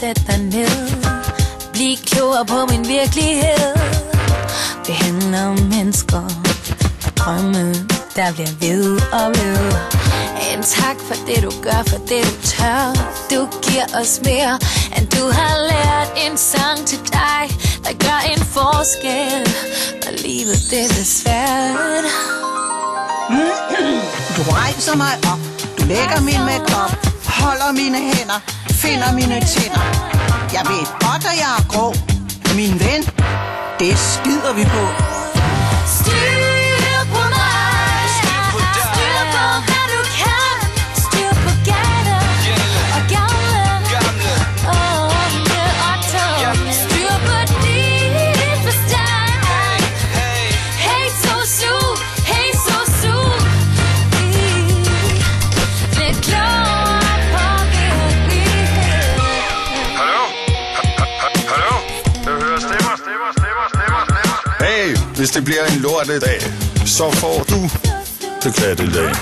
sæt dig ned. Bliv klogere på min virkelighed. Det handler om mennesker og drømme, der bliver ved og ved. En tak for det du gør, for det du tør. Du giver os mere, end du har lært. En sang til dig, der gør en forskel, når livet det bliver svært. Du rejser mig op, du lægger min make-up, holder mine hænder, finder mine tænder. Jeg ved godt, at jeg er grå, min ven, det skider vi på. Styr på mig, styr på hvad du kan. Styr på gader og gamle og unge og tunge. Styr på din forstand. Hey so su, hey so su. Lidt klogere på virkeligheden. Hallo? Hallo? Jeg hører stemmer. Hey, hvis det bliver en lortedag, så får du det kattedag.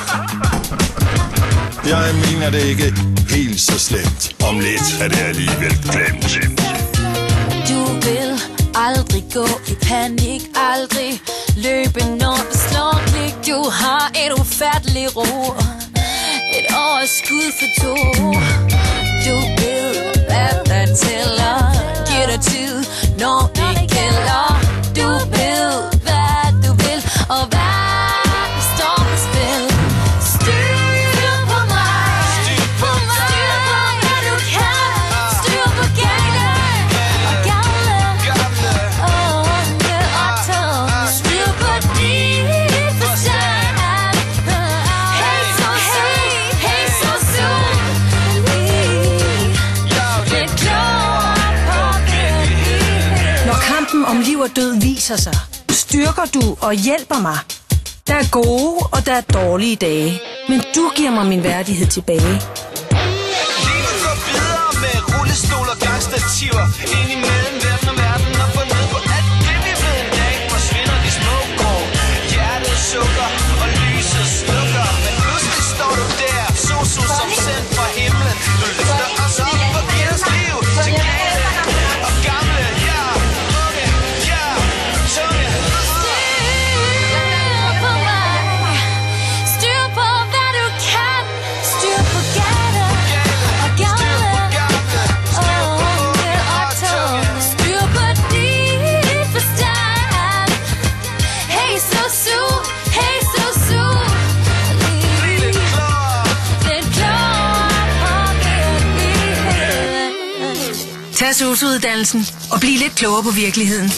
Jeg mener det ikke helt så slemt. Om lidt er det alligevel glemt. Du vil aldrig gå i panik, aldrig løbe når det slår klik. Du har et ufatteligt ro, et overskud for to. Du ved hvad der tæller, giv dig tid når det gælder. Du ved hvad du vil og hvad der står på spil. Styr på mig, styr på hvad du kan. Styr på gader og gamle og unge og tunge. Styr på din forstand. Hey so su, hey so su. Lidt klogere på virkeligheden. Når kampen om liv og død viser sig, styrker du og hjælper mig. Der er gode, og der er dårlige dage. Men du giver mig min værdighed tilbage. Livet går videre med rullestol og gangstativer. Ind imellem verden og verden og få ned på alt det vi ved. En dag forsvinder de små grå. Hjertet sukker og lyset slukker. Men pludselig står du der, sosu som sendt fra himlen. Du løfter os op og giver os liv til glæde og gamle, ja, unge, ja, tunge. Styr på mig, styr på hvad du kan. Styr på gader og gamle og unge og tunge. Styr på din forstand. Hey so su, hey so su. Lidt klogere. Lidt klogere på virkeligheden. Tag SOSU-uddannelsen og bliv lidt klogere på virkeligheden.